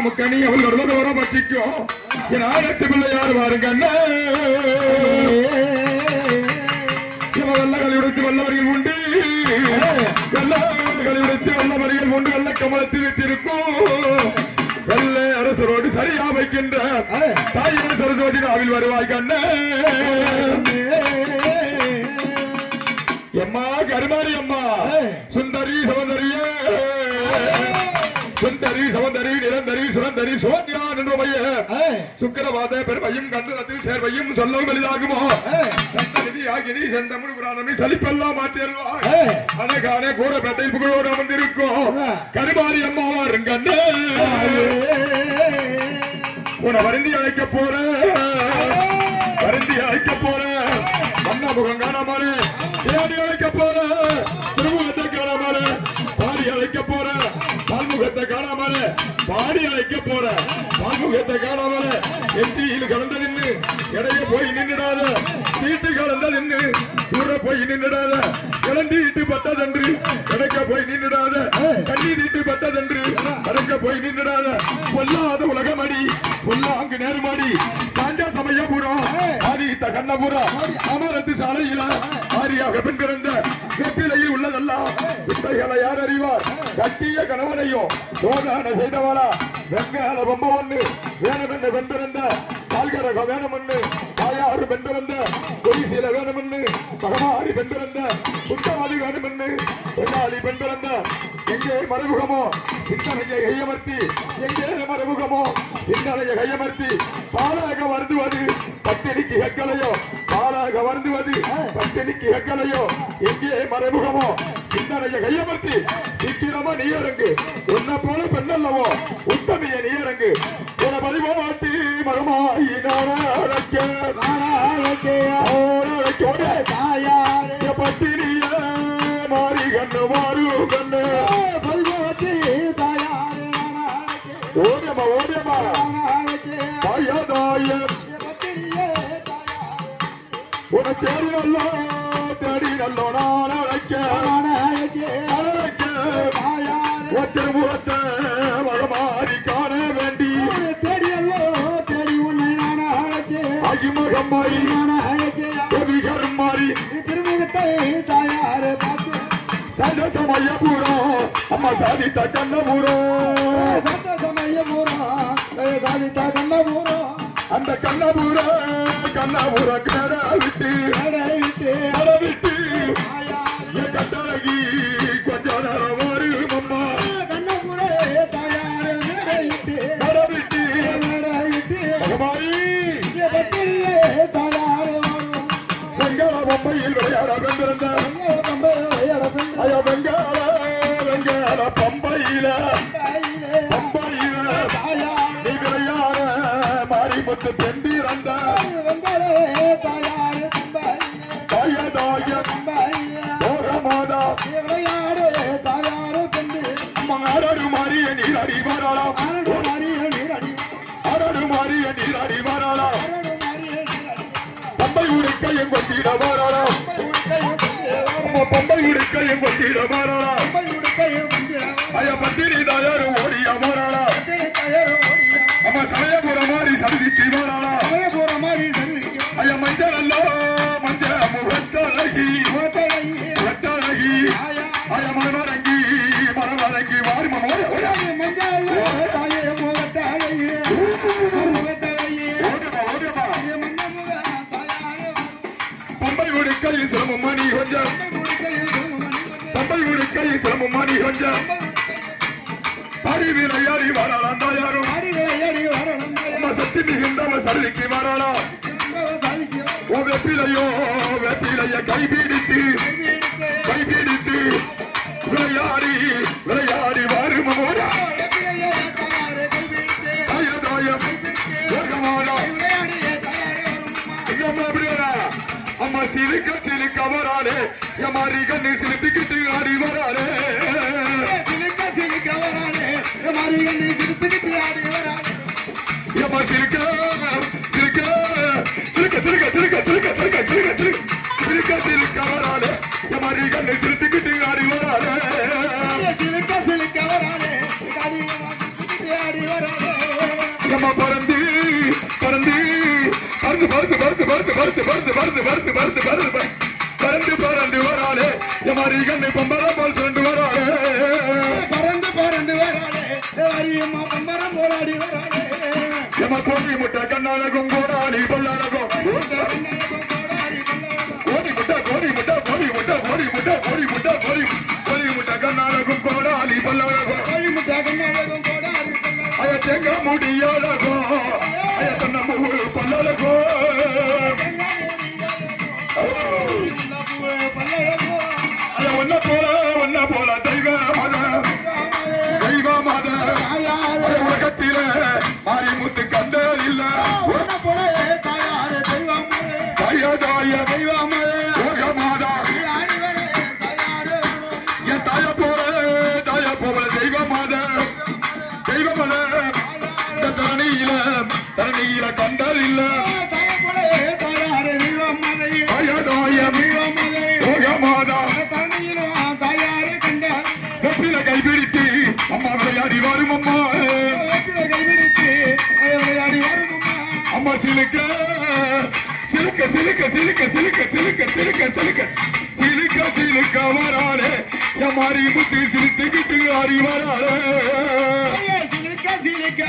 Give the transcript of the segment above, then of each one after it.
முக்கணி அவள் வருவதோரம் பற்றிக்கும் என் ஆயிரத்து பிள்ளையார் பாருங்க வெள்ளகளை உடைத்து வல்லவர்கள் உண்டு வெள்ளகளை உடைத்து வல்லவர்கள் உண்டு வெள்ள கமலத்தில் விட்டிருக்கும் வெள்ளை அரசரோடு சரியா வைக்கின்ற தாயே சரஸ்வதி நாவில் வருவாய் கண்ணே எம்மா கருமாரி அம்மா சுந்தரி சௌந்தரியே சுந்தரி சௌந்தரி நிரந்தரி சுரந்தரி சோத்யான் என்றுமைய சுக்கரவாத பெருமையும் கண்டனத்தில் சேர்வையும் சொல்லவும் எளிதாகுமோ சந்தநிதி ஆகினி செந்தமிழ் புராணமி சலிப்பெல்லாம் மாற்றியல்வாய் அனகான கூற பிரத்தை புகழோடு அமர்ந்திருக்கும் கருமாரி அம்மாவா இருங்கண்ணே உன வருந்தி அழைக்க போற வருந்தி அழைக்க போற வண்ண முகம் காணாமலே தேடி அழைக்க போற திருமுகத்தை காணாமலே பாடி அழைக்க போற பால்முகத்தை காணாமல பாடி அழைக்க போற பால்முகத்தை காணாமல எச்சியில் கலந்த நின்று இடைய போய் நின்றுடாத சீட்டு கலந்த நின்று தூர போய் நின்றுடாத இளந்தீட்டு பட்டதென்று கிடைக்க போய் நின்றுடாத கண்ணி தீட்டு பட்டதென்று கடக்க போய் நின்றுடாத பொல்லாத உலகமடி பொல்லாங்கு நேருமாடி சாஞ்சா சமயபுரம் ஆதித்த கண்ணபுரம் அமரத்து சாலையில ஆரியாக பெண் பிறந்த வெப்பிலையில் உள்ளதெல்லாம் வித்தைகளை யார் அறிவார் கட்டிய கணவனையும் சோதனை செய்தவளா வெங்கால பொம்மை ஒண்ணு வேணுமென்று பெண் பிறந்த பால்கரகம் வேணுமென்று தாயாறு பெண் பிறந்த கொடிசீல வேணுமென்று மகமாரி பெண் பிறந்த புத்தமதி வேணுமென்று பெண்ணாளி பெண் பிறந்த எங்கே மறைமுகமோ சிந்தனையை கையமர்த்தி எங்கே மறைமுகமோ சிந்தனையை கையமர்த்தி பாலாக வருந்துவது பத்தினிக்கு ஹெக்கலையோ பாலாக வருந்துவது பத்தினிக்கு ஹெக்கலையோ எங்கே மறைமுகமோ சிந்தனையை கையமர்த்தி சீக்கிரமா நீ இறங்கு உன்னை போல பெண்ணல்லவோ உத்தமைய நீ இறங்கு உன பதிவாட்டி மகமாயி பத்தினிய மாறி கண்ணு மாறு கண்ணு பதிவாட்டி தாயாரு ஓடியம்மா ஓடியம்மா தாயா தாய உன தேடி நல்லோ நான் அழைக்க திருமுகத்தை மகமாரி காண வேண்டி தேடி உன்னை நான் அகிமகம் மாறி கவிகரம் மாறி திருமுகத்தை தாயாரு சமயபுரம் அம்மா சாதித்த கண்ணபுரம் சாதித்த கண்ணபுரம் அந்த கண்ணபுர கட விட்டு என் கட்டழகி கொஞ்ச நேரம் வரும் அம்மா மகமாரி வெங்கால பொம்மையில் விளையாட வென்றிருந்த வெங்கால பம்பையில நீ விளையாட மாரிமுத்து பெண்டிருந்த அரடு மாறிய நீரடி வரலாம் அரடு மாறிய நீரடி வரலாம் பம்பை உடுக்கையும் கொத்திட வரலாம் பம்பை உடுக்கையும் கொத்திட வரலாம் ஐயா பத்தினி தாயாரு ஓடிய வரலாம் அம்மா சமயபுரம் மாறி சருதிக்கு வரலாம் ஐயா மஞ்சள் அல்ல மஞ்ச முகத்தழகி முகத்தழகி ஐயா மனமரங்கி மனமரங்கி மாறி பம்பை உடுக்கையில் சிரமம் மணி கொஞ்சம் பம்பை உடுக்கையில் சிரமம் மணி கொஞ்சம் அறிவிலை அறி வரலாம் தாயாரும் சக்தி மிகுந்தவ சருதிக்கு வரலாம் வெப்பிலைய கைபிடித்து விளையாடி வருமோட அம்மா சிலுக்க சிலுக்க வராளே எமாரி கண்ணு சிலுத்துக்கிட்டு ஆடி வராளே சிலுக்க சிலுக்க வராளே எமாரி கண்ணு சிலுத்துக்கிட்டு ஆடி வராளே எம்மா சிலுக்க சிலுக்க சிலுக்க சிலுக்க சிலுக்க சிலுக்க சிலுக்க சிலுக்க சிலுக்க சிலுக்க வராளே எமாரி கண்ணு சிலுத்துக்கிட்டு ஆடி வராளே சிலுக்க சிலுக்க வராளே ஆடி வராளே எம்மா பறந்து பறந்து பறந்து பறந்து பறந்து பறந்து பறந்து பறந்து பறந்து பறந்து பறந்து பறந்து பறந்து பறந்து வராளே எமாரி கண்ணு பம்பரம் போல் சுண்டு வராளே பறந்து பறந்து வராளே அரியம்மா பம்பரம் போராடி வராளே எம்மா கோழி முட்டை கண்ணாலகும் கோடாலி பல்லாலகும் கோழி முட்டை கோழி முட்டை கோழி முட்டை கோழி முட்டை கோழி முட்டை கோழி கோழி முட்டை கண்ணாலகும் கோடாலி பல்லாலகும் கோழி முட்டை கண்ணாலகும் கோடாலி அய தேங்க முடியாலகும் அய தன்ன மூ பல்லாலகும் ஒன்ன போல தெய்வ மத உலகத்தில மாரிமுத்து கண்டல் இல்ல தாய தெய்வ மாதா என் தாய போல தெய்வ மாத தரணியில கண்டல் இல்ல கைபிடித்து அம்மா விளையாடி வரும் அம்மா அம்மா சிலுக்க சிலுக்க சிலுக்க சிலுக்க சிலுக்க சிலுக்க சிலுக்க சிலுக்க சிலுக்க சிலுக்க வராளே எமாரி முத்து சிலுத்துக்கிட்டு ஆடி வராளே சிலுக்க சிலுக்க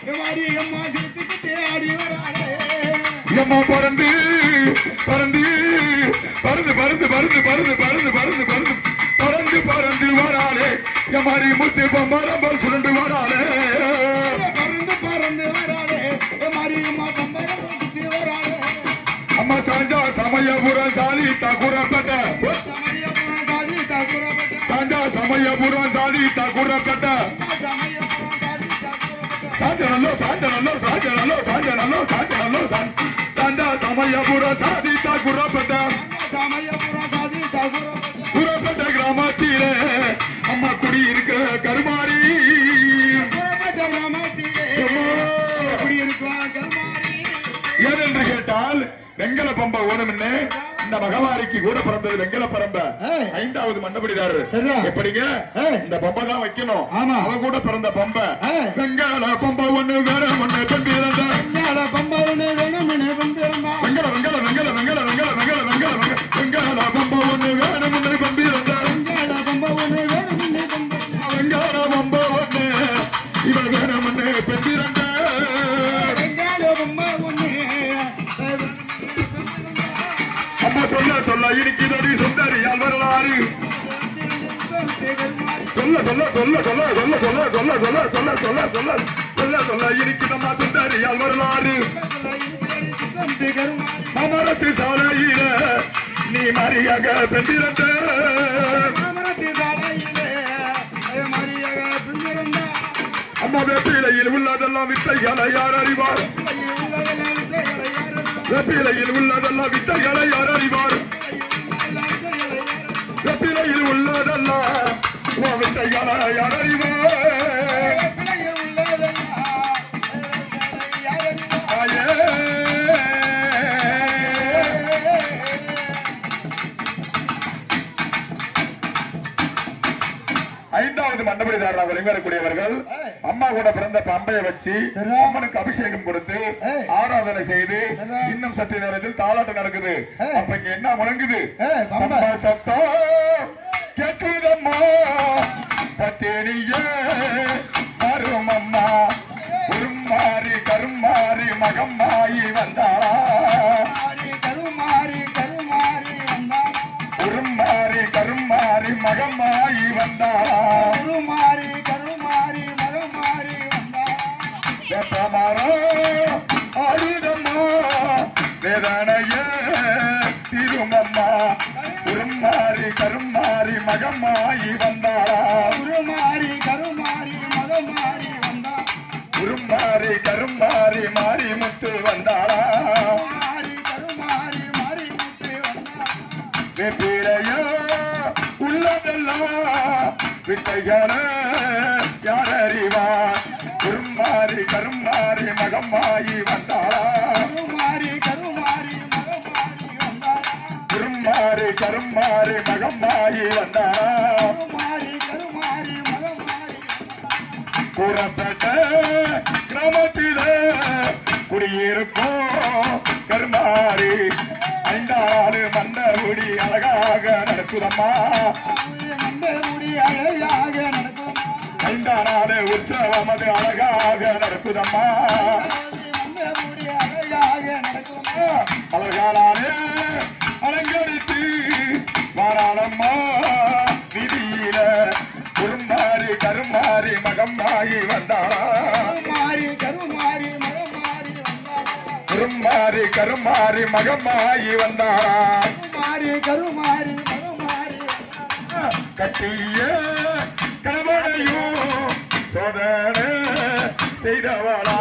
வராளே அம்மா சிலுத்துக்கிட்டு ஆடி வராளே எம்மா பறந்து பறந்து பறந்து பறந்து பறந்து பறந்து பறந்து பறந்து பறந்து பறந்து பறந்து வராளே எமாரி முத்து பம்பரம் போல் சுருண்டு வராளே பறந்து பறந்து வராளே எமாரி அம்மா பம்பரம் போல் சுத்தி வராளே அம்மா சாஞ்சா சமயபுரம் சாலி தகுரப்பட்ட சாஞ்சா சமயபுரம் சாலி தகுரப்பட்ட சாஞ்சனல்லோ சாஞ்சனல்லோ சாஞ்சனல்லோ சாஞ்சனல்லோ சாஞ்சனல்லோ சாஞ்சா சமயபுரம் சாலி தகுரப்பட்ட புறப்பட்ட கிராமத்திலே அம்மா குடி இருக்க கருமாரி ஏனென்று கேட்டால் வெங்கல பம்ப ஓணும்னு இந்த மகவாரிக்கு கூட பிறந்தது வெங்கல பரம்ப 5வது மண்டபடிதாரு எப்படிங்க இந்த பம்ப தான் வைக்கணும் அவ கூட பிறந்த பம்ப வெங்கல பம்ப ஒண்ணு வேற ஒண்ணு பெண் இறந்த வெங்கல பம்ப ஒண்ணு வேணும் வெங்கல வெங்கல வெங்கல வெங்கல வெங்கல வெங்கல வெங்கல வெங்கல பம்ப ஒண்ணு வேணும் ஒண்ணு பெண் இறந்த வெங்கல பம்ப ஒண்ணு வேணும் வெங்கல பம்ப ஒண்ணு இவ வேணும் ஒண்ணு பெண் இறந்த வெங்கல பம்ப ஒண்ணு அம்மா சொல்ல சொல்ல இருக்கிறது சுந்தரியால் வரலாறு சொல்ல சொல்ல சொல்ல சொல்ல சொல்ல சொல்ல சொல்ல சொல்ல சொல்ல சொல்ல சொல்ல சொல்ல சொல்ல இருக்கிறம்மா சுந்தரியால் வரலாறு மாமரத்து சாலையில நீ மரியாக பெண்டிருந்த அம்மா வேப்பிலையில் உள்ளதெல்லாம் வித்தைகளை யார் அறிவார் வெப்பிலையில் உள்ளதெல்லாம் வித்தைகளை யார் அறிவார் வெப்பிலையில் உள்ளதெல்லாம் வித்தைகளை யார் அறிவார் ஐந்தாவது மண்டபடிதாரர் விளங்கக்கூடியவர்கள் அம்மா கூட பிறந்த பம்பையை வச்சு அம்மனுக்கு அபிஷேகம் கொடுத்து ஆராதனை செய்து இன்னும் சற்று நேரத்தில் தாலாட்டம் நடக்குது. அப்ப இங்க என்ன முழங்குது? சத்தம் கேட்குதம்மா பத்தேனியே அருமம்மா உருமாறி கருமாறி மகம்மாயி வந்தா உருமாறி கருமாறி மகம்மாயி வந்தா ஆடுதம்மா வேதனைய திருமம்மா உருமாறி கருமாறி மகம்மாயி வந்தா உருமாறி கருமாறி மாறி முத்து வந்தாளா வெப்பிலையா உள்ளதெல்லாம் வித்தைகள யார் அறிவார் கருமாறி கருமாறி மகமாயி வந்தாரா கருமாறி கருமாறி மகமாரி வந்தாரா கருமாறி கருமாறி மகமாயி வந்தாரா கருமாரி கருமாரி மகமாரி கூறப்பட்ட கிராமத்திலே குடியிருக்கும் கருமாறி ஐந்தாறு மன்னகுடி அழகாக நடக்குதம்மா முடி அழகாக நடக்கும் ஐந்தாம் நாடு உற்சவம் அது அழகாக நடக்குதம்மா முடி அழகாக நடக்கும் அழகாலே அலங்கரித்து வாராளம்மா விதியில குறுமாறி கருமாறி மகமாயி வந்தாளா கருமாரி கருமாரி மகமாரி வந்தாரா குறுமாறி கருமாறி மகமாயி வந்தாளா கருமாரி கருமாரி மகமாரி கட்டிய கணவனையும் சோதனை செய்தவளா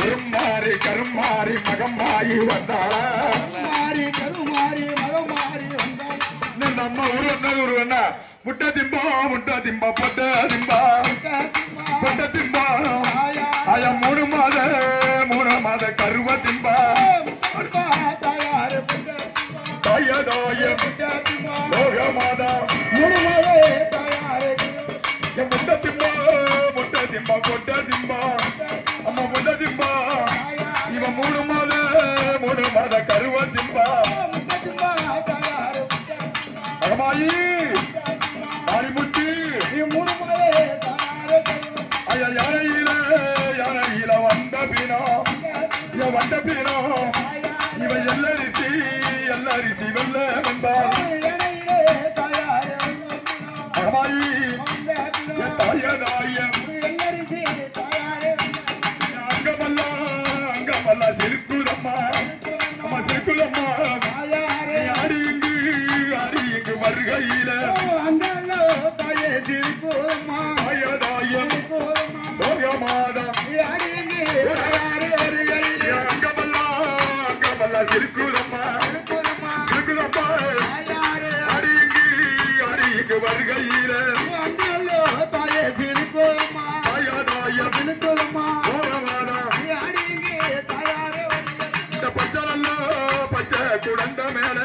கருமாறி கருமாறி மகமாயி வந்தாளா கருமாரி கருமாரி மகமாரி வந்தாரா நம்ம ஊரு என்ன ஊரு என்ன முட்டை திம்பா பொட்ட திம்பா பொட்ட திம்பா ஆயா 3 மாத கருவ திம்பா தாய லோக மாதா முட்டை திம்பா பொட்ட திம்பா அம்மா முட்டை திம்பா இவன் 3 மாத கருவ திம்பா அகமாயி ஆரிமுட்டி ஐயா யானையில வந்த பீனோ இவன் எல்லரிசி வெல்ல வந்தாள் அகமாயி என் தாய அங்கமல்லா சிறுக்குதம்மா அம்மா சிறுக்குதம்மா நீ ஆடி இங்கு வருகையில தாயம் லோகமாதம் அங்கமல்லா சிறுக்குதம்மா ஆடி இங்கு வருகையில தாயம் லோகமாதம் இந்த பச்சை குடந்த மேல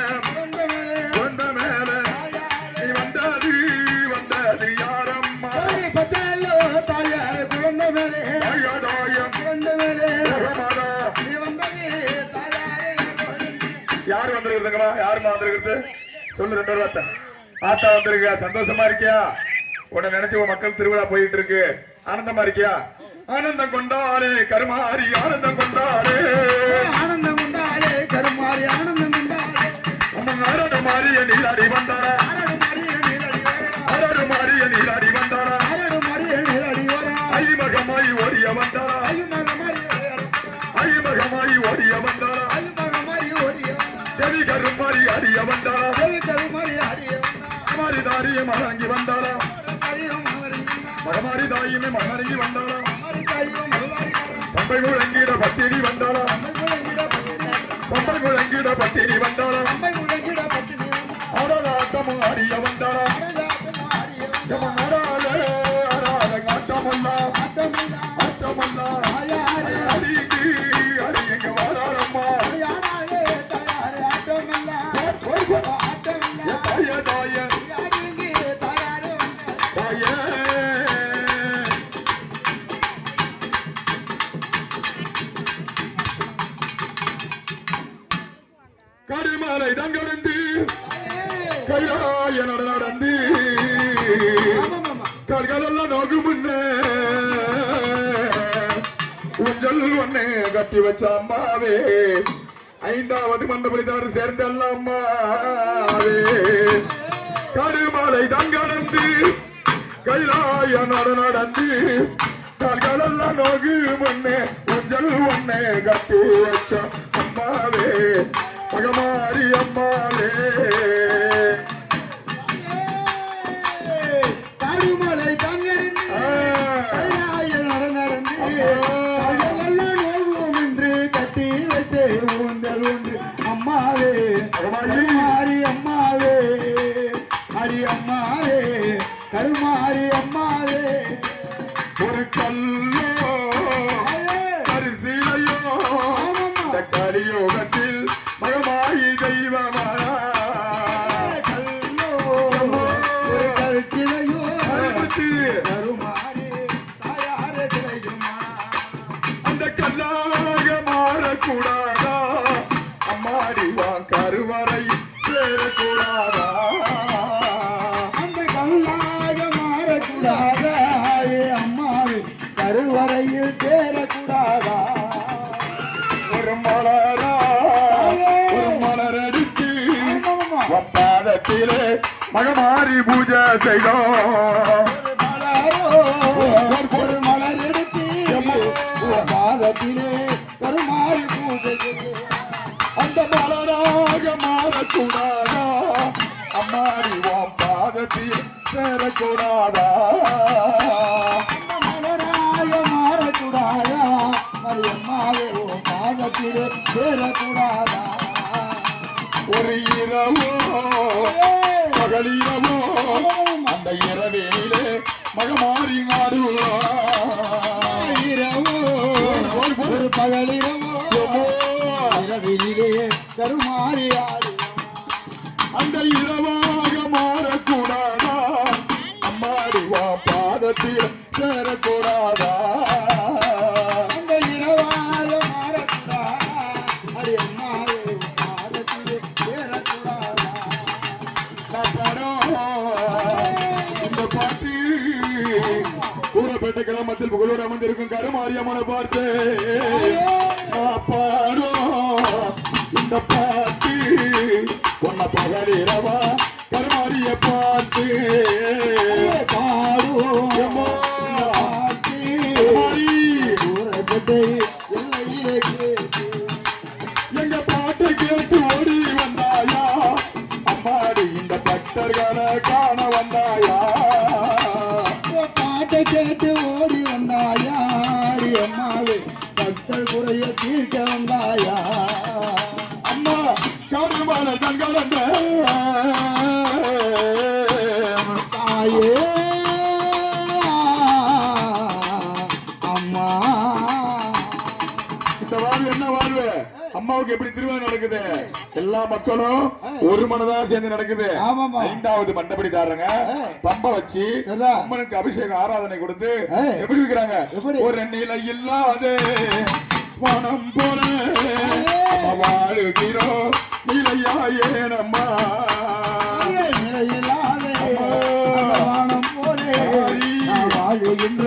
நீ வந்தது யாரம்மா யாரு வந்திருக்குதுங்களா யாருமா வந்திருக்கிறது சொல்லு 2 வார்த்தை ஆத்தா வந்திருக்க சந்தோஷமா இருக்கியா உன்னை நினைச்சு உன் மக்கள் திருவிழா போயிட்டு இருக்கு ஆனந்தமா இருக்கியா ஆனந்தம் கொண்டாலே கருமாறி ஆனந்தம் கொண்டாலே ஆனந்தம் கொண்டாலே கருமாரி ஆனந்தம் கொண்டாலே ஆரடு மாறிய நீராடி வந்தாரா ஆரடு மாறிய நீராடி வந்தாரா ஐமகமாய் ஓடிய வந்தாரா ஐமகமாய் ஓடிய வந்தாரா தேவி கருமாறி அறிய வந்தாரா மகமாரி தாரியம் மகரங்கி வந்தாரா மகமாரி தாயுமே மகரங்கி வந்தாரா பம்பை முழங்கிட பத்தினி வந்தாரா பம்பை முழங்கிட பத்தினி வந்தாரா ஆடாட்டம் ஆடிய வந்தாரா ஆட்டமல்லா அடிங்க வாராரம்மா தாய கருமாலை தங்கடந்து கைலாய நடந்து கற்களெல்லாம் நோக்கு முன்னே ஊஞ்சல் ஒண்ணு கட்டி வச்ச அம்மாவே 5வது மண்டபடிதாரு சேர்ந்த அம்மாவே கருமாலை தங்கடந்து கைலாய நடந்து கற்களெல்லாம் நோக்கு முன்னே ஊஞ்சல் ஒண்ணு கட்டி வச்ச அம்மாவே மகமாரி அம்மாவே கருமலை தங்கரின் என்று கட்டி வைத்தே ஊந்தல் ஒன்று அம்மாவே மாறி அம்மாவே கல்முகத்தில் மகமாயி தெய்வமானா அந்த கல்லாக மாறக்கூடாதா அம்மாடி வா கருவறை சேரக்கூடாதா அந்த கல்லாக மாறக்கூடாதா அம்மாவி கருவறையில் சேரக்கூடாதா ஒரு மலர் எடுத்து பாதத்திலே மகமாரி பூஜை செய்தோம் ஒரு மலர் எடுத்து பாதத்திலே கருமாறி பூஜை அந்த மலராக மாறக்கூடாதா அம்மாடி வா பாதத்தில் சேரக்கூடாதா மலராக மாறக்கூடாதா அம்மாவே பாதத்திலே சேரக்கூடாதா ஒரு இரவோ பகலிரவோ அந்த இரவிலே மகமாரி இரவோ ஒரு பகலிரவோ இரவிலே கருமாறி அந்த இரவாக மாறக்கூடாதா அம்மாடி வா பாதத்தில் சேரக்கூடாதா அந்த இரவாக மாறக்கூடாதா அடி அம்மாவே பாதத்திலே சேரக்கூடாதா இந்த பாட்டு கூறப்பட்ட கிராமத்தில் புகழோடு அமர்ந்திருக்கும் கருமாரியம்மனை பார்த்து நான் பாடும் இந்த பாட்டு உன்னை பகலிரவா கருமாரிய பார்த்து பாடுவோம் எங்க பாட்டை கேட்டு ஓடி வந்தாயா அம்மாடி இந்த பக்தர்களை காண வந்தாயா பாட்டை கேட்டு ஓடி வந்தாயா அடி அம்மாவே பக்தர் குறைய தீர்க்க வந்தாயா அம்மா கருமல தங்கடந்த தாயே அம்மா இந்த வாழ்வு என்ன வாழ்வு அம்மாவுக்கு எப்படி திருவிழா நடக்குது எல்லா மக்களும் ஒரு மனதா சேர்ந்து நடக்குது ஆமாமா. 5வது மண்டபடி தாரங்க பம்ப வச்சு சரிதா. அம்மனுக்கு அபிஷேகம் ஆராதனை கொடுத்து ஏய். எப்படி இருக்கிறாங்க எப்படி? ஒரு நிலை இல்லாத வனம் போல நம்ம வாழுகிறோம் நிலையாயே நம்மா நிலையில்லாத வானம் போலே நான் வாழுகின்ற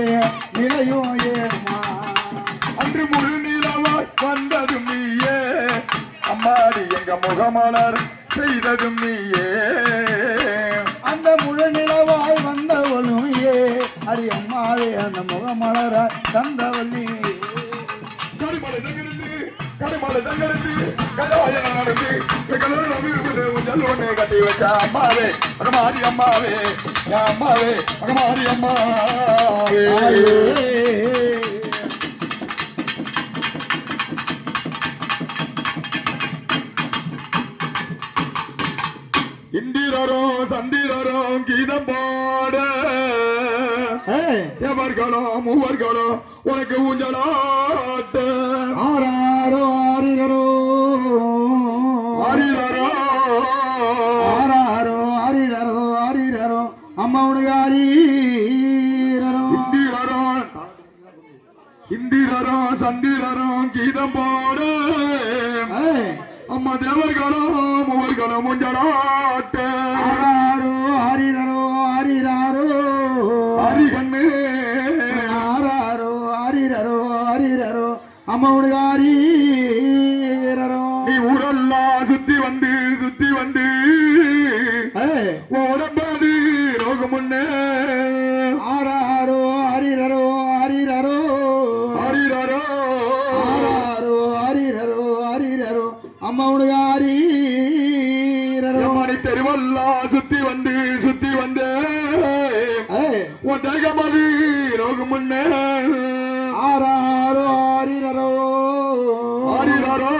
நிலையும் ஏமா அன்று முழு நிலவாய் வந்ததும் நீயே அம்மாடி எங்க முகமலர் செய்ததும் நீயே அந்த முழு நிலவாய் வந்தவளும் ஏ அடி அம்மாவே அந்த முகமலர தந்தவள்ளி கடுமலை தங்கெடுத்து கடுமலை தங்கெடுத்து கதாயன நடந்து எங்களோட நம்பிக்கை ஒண்ணு கட்டி வச்ச அம்மாவே மகமாரி அம்மாவே என் அம்மாவே மகமாரி அம்மாவே இந்திரரும் சந்திரரும் கீதம் பாட எவர்களும் மூவர்களும் உனக்கு ஊஞ்சலாட்ட ஆராரோ ஆரிரரோ ஆரிரரோ ஆராரோ ஆரிரரோ ஆரிரரோ அம்மா உனக்கு ஆரீரரோ இந்திரரும் சந்திரரும் கீதம் பாட அம்மா தேவர்களும் மூவர்களும் ஊஞ்சலாட்ட ஆராரோ ஆரிரரோ ஆரிராரோ ஹரிகண்ணு ஆராரோ ஆரிரரோ ஆரிரரோ அம்மா உனக்கு ஆரீரரோ நீ ஊரெல்லாம் சுத்தி வந்து உடம்பாது ரோகம் முன்னே ஆராரோ ஆரிரரோ ஆரிரரோ ஆரிரரோ ஆராரோ ஆரிரரோ ஆரிரரோ அம்மா உனக்கு ஆரீரரோ மணி தெருவெல்லாம் சுத்தி வந்து உன் தேகமது ரோகம் முன்னே ஆராரோ ஆரிரரோ ஆரிரரோ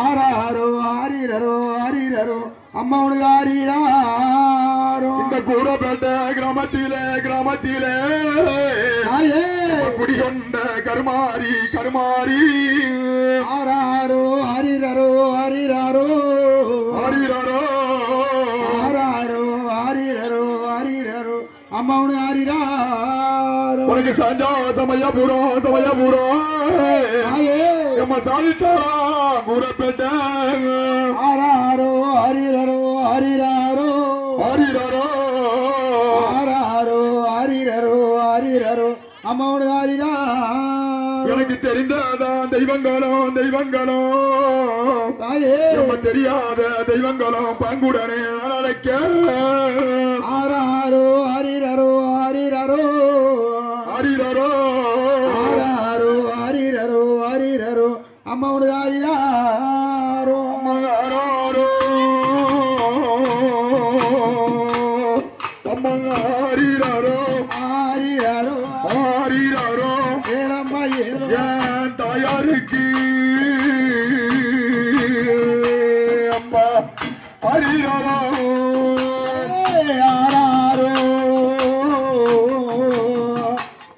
ஆராரோ ஆரிரரோ ஆரிரரோ அம்மா உனக்கு ஆரீராரோ இந்த கூறப்பட்ட கிராமத்திலே தாயே குடிகொண்ட கருமாரி ஆராரோ ஹரிரரோ ஹரிராரோ ஆரிரரோ ஆராரோ ஹரிரரோ அம்மாவுனு ஹரிராரோ உனக்கு சஞ்சா சமயபுரம் தாயே நம்ம சாதித்தாரா கூறப்பட்ட ஆராரோ ஹரிரரோ ஹரிராரோ ஆரிரரோ ஆராரோ ஹரிரரோ அம்மாவுனு ஹரிராரோ எனக்கு தெரிந்ததான் தெய்வங்களோ தாயே நம்ம தெரியாத தெய்வங்களும் பங்குடனே அழைக்க ஆராரோ ஹரிரரோ ஆரிரரோ ஹரிரரோ அம்மாவுனு ஹரிராரோ அம்மாரோ ஆரிரரோ ஆரிரரோ ஏழம்மா ஏழோ என் தாயாருக்கு அம்மா ஆரிரரோ ஆராரோ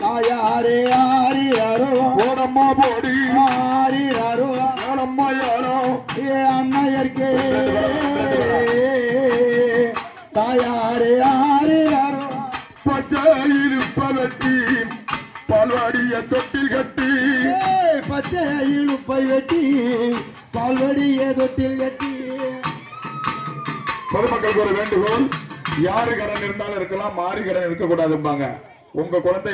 தாயாரே ஆரிரரோ போடம்மா போடி ஆரிரரோ ஏழம்மா யாரோ ஏ அன்னையர்க்கே தாயாரே ஆரிரரோ பச்சையிருப்ப வெட்டி பால்வாடிய தொட்டில் கட்டி பச்சையில் உப்பை வெட்டி பால்வடிய தொட்டில் கட்டி பொதுமக்களுக்கு ஒரு வேண்டுகோள், யாரு கடன் இருந்தாலும் இருக்கலாம், மாறி கடன் இருக்கக்கூடாதும்பாங்க. உங்க குழந்தை